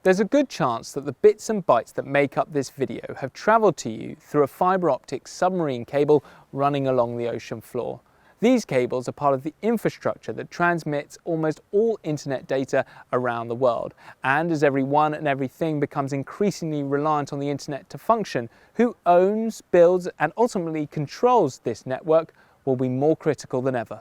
There's a good chance that the bits and bytes that make up this video have travelled to you through a fibre optic submarine cable running along the ocean floor. These cables are part of the infrastructure that transmits almost all internet data around the world. And as everyone and everything becomes increasingly reliant on the internet to function, who owns, builds and ultimately controls this network will be more critical than ever.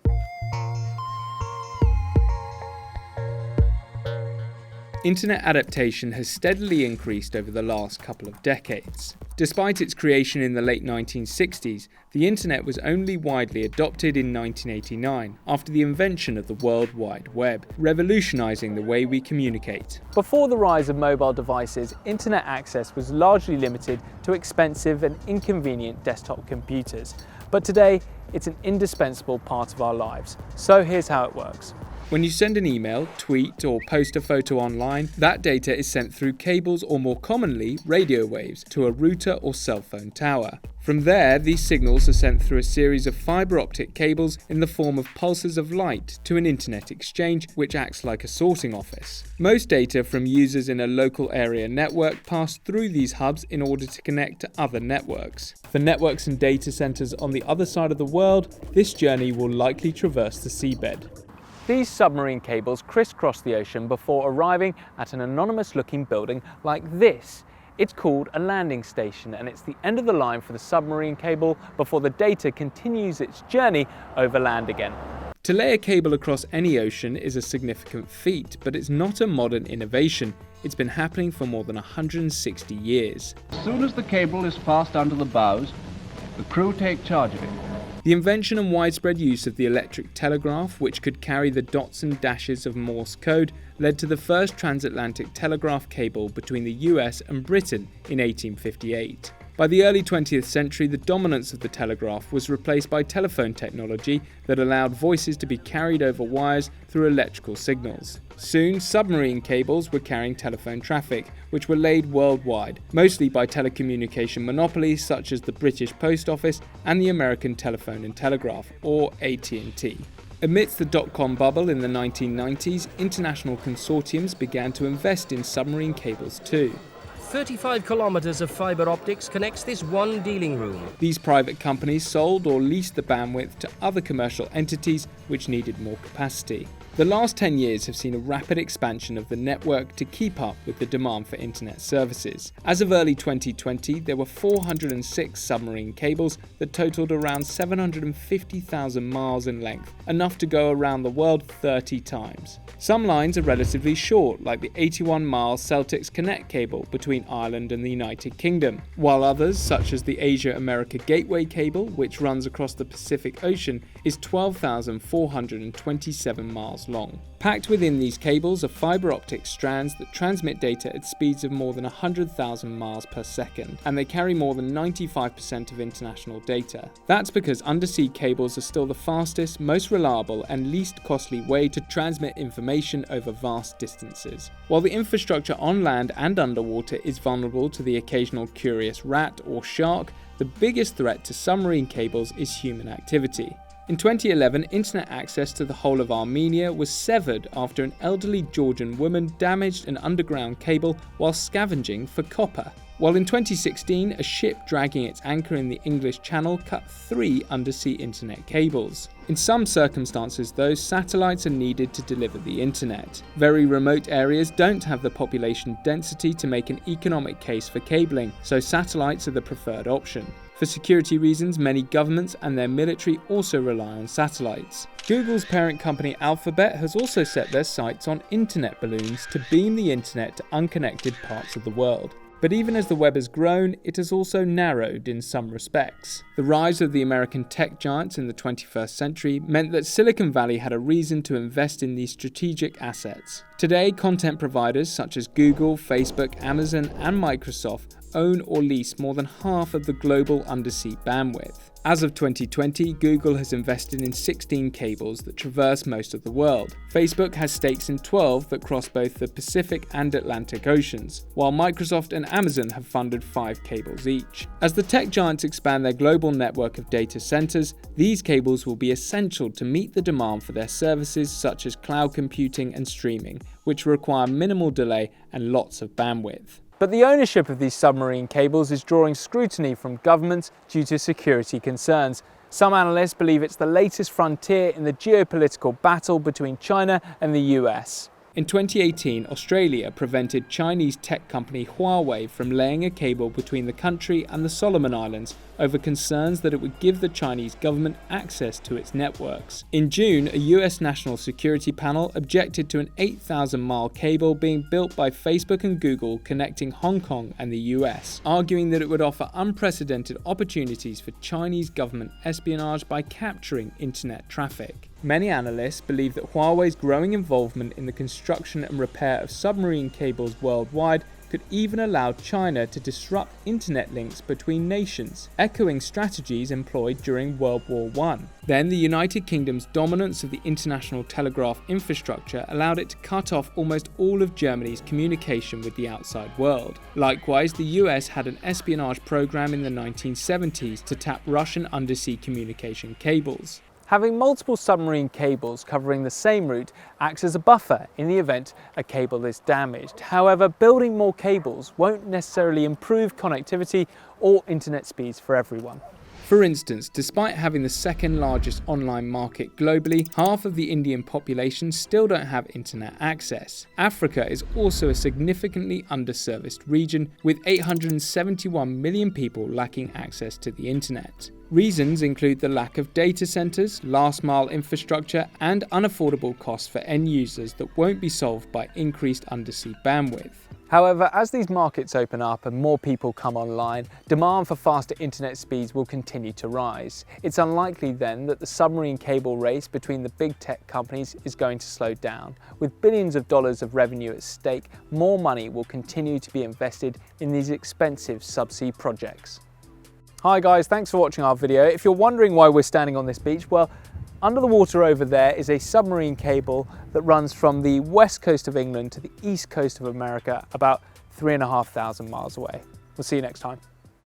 Internet adaptation has steadily increased over the last couple of decades. Despite its creation in the late 1960s, the internet was only widely adopted in 1989 after the invention of the World Wide Web, revolutionizing the way we communicate. Before the rise of mobile devices, internet access was largely limited to expensive and inconvenient desktop computers. But today, it's an indispensable part of our lives. So here's how it works. When you send an email, tweet or post a photo online, that data is sent through cables or more commonly radio waves to a router or cell phone tower. From there, these signals are sent through a series of fibre optic cables in the form of pulses of light to an internet exchange which acts like a sorting office. Most data from users in a local area network pass through these hubs in order to connect to other networks. For networks and data centres on the other side of the world, this journey will likely traverse the seabed. These submarine cables crisscross the ocean before arriving at an anonymous-looking building like this. It's called a landing station, and it's the end of the line for the submarine cable before the data continues its journey over land again. To lay a cable across any ocean is a significant feat, but it's not a modern innovation. It's been happening for more than 160 years. As soon as the cable is passed under the bows, the crew take charge of it. The invention and widespread use of the electric telegraph, which could carry the dots and dashes of Morse code, led to the first transatlantic telegraph cable between the US and Britain in 1858. By the early 20th century, the dominance of the telegraph was replaced by telephone technology that allowed voices to be carried over wires through electrical signals. Soon, submarine cables were carrying telephone traffic, which were laid worldwide, mostly by telecommunication monopolies such as the British Post Office and the American Telephone and Telegraph, or AT&T. Amidst the dot-com bubble in the 1990s, international consortiums began to invest in submarine cables too. 35 kilometers of fibre optics connects this one dealing room. These private companies sold or leased the bandwidth to other commercial entities which needed more capacity. The last 10 years have seen a rapid expansion of the network to keep up with the demand for internet services. As of early 2020, there were 406 submarine cables that totaled around 750,000 miles in length, enough to go around the world 30 times. Some lines are relatively short, like the 81-mile Celtics Connect cable between Ireland and the United Kingdom, while others, such as the Asia-America Gateway cable, which runs across the Pacific Ocean, is 12,427 miles long. Packed within these cables are fibre optic strands that transmit data at speeds of more than 100,000 miles per second, and they carry more than 95% of international data. That's because undersea cables are still the fastest, most reliable, and least costly way to transmit information over vast distances. While the infrastructure on land and underwater is vulnerable to the occasional curious rat or shark, the biggest threat to submarine cables is human activity. In 2011, internet access to the whole of Armenia was severed after an elderly Georgian woman damaged an underground cable while scavenging for copper. While in 2016, a ship dragging its anchor in the English Channel cut 3 undersea internet cables. In some circumstances, though, satellites are needed to deliver the internet. Very remote areas don't have the population density to make an economic case for cabling, so satellites are the preferred option. For security reasons, many governments and their military also rely on satellites. Google's parent company Alphabet has also set their sights on internet balloons to beam the internet to unconnected parts of the world. But even as the web has grown, it has also narrowed in some respects. The rise of the American tech giants in the 21st century meant that Silicon Valley had a reason to invest in these strategic assets. Today, content providers such as Google, Facebook, Amazon, and Microsoft own or lease more than half of the global undersea bandwidth. As of 2020, Google has invested in 16 cables that traverse most of the world. Facebook has stakes in 12 that cross both the Pacific and Atlantic Oceans, while Microsoft and Amazon have funded 5 cables each. As the tech giants expand their global network of data centers, these cables will be essential to meet the demand for their services such as cloud computing and streaming, which require minimal delay and lots of bandwidth. But the ownership of these submarine cables is drawing scrutiny from governments due to security concerns. Some analysts believe it's the latest frontier in the geopolitical battle between China and the US. In 2018, Australia prevented Chinese tech company Huawei from laying a cable between the country and the Solomon Islands over concerns that it would give the Chinese government access to its networks. In June, a US national security panel objected to an 8,000-mile cable being built by Facebook and Google connecting Hong Kong and the US, arguing that it would offer unprecedented opportunities for Chinese government espionage by capturing internet traffic. Many analysts believe that Huawei's growing involvement in the construction and repair of submarine cables worldwide could even allow China to disrupt internet links between nations, echoing strategies employed during World War I. Then the United Kingdom's dominance of the international telegraph infrastructure allowed it to cut off almost all of Germany's communication with the outside world. Likewise, the US had an espionage program in the 1970s to tap Russian undersea communication cables. Having multiple submarine cables covering the same route acts as a buffer in the event a cable is damaged. However, building more cables won't necessarily improve connectivity or internet speeds for everyone. For instance, despite having the second largest online market globally, half of the Indian population still don't have internet access. Africa is also a significantly underserviced region, with 871 million people lacking access to the internet. Reasons include the lack of data centers, last-mile infrastructure, and unaffordable costs for end users that won't be solved by increased undersea bandwidth. However, as these markets open up and more people come online, demand for faster internet speeds will continue to rise. It's unlikely then that the submarine cable race between the big tech companies is going to slow down. With billions of dollars of revenue at stake, more money will continue to be invested in these expensive subsea projects. Hi guys, thanks for watching our video. If you're wondering why we're standing on this beach, well, under the water over there is a submarine cable that runs from the west coast of England to the east coast of America, about 3,500 miles away. We'll see you next time.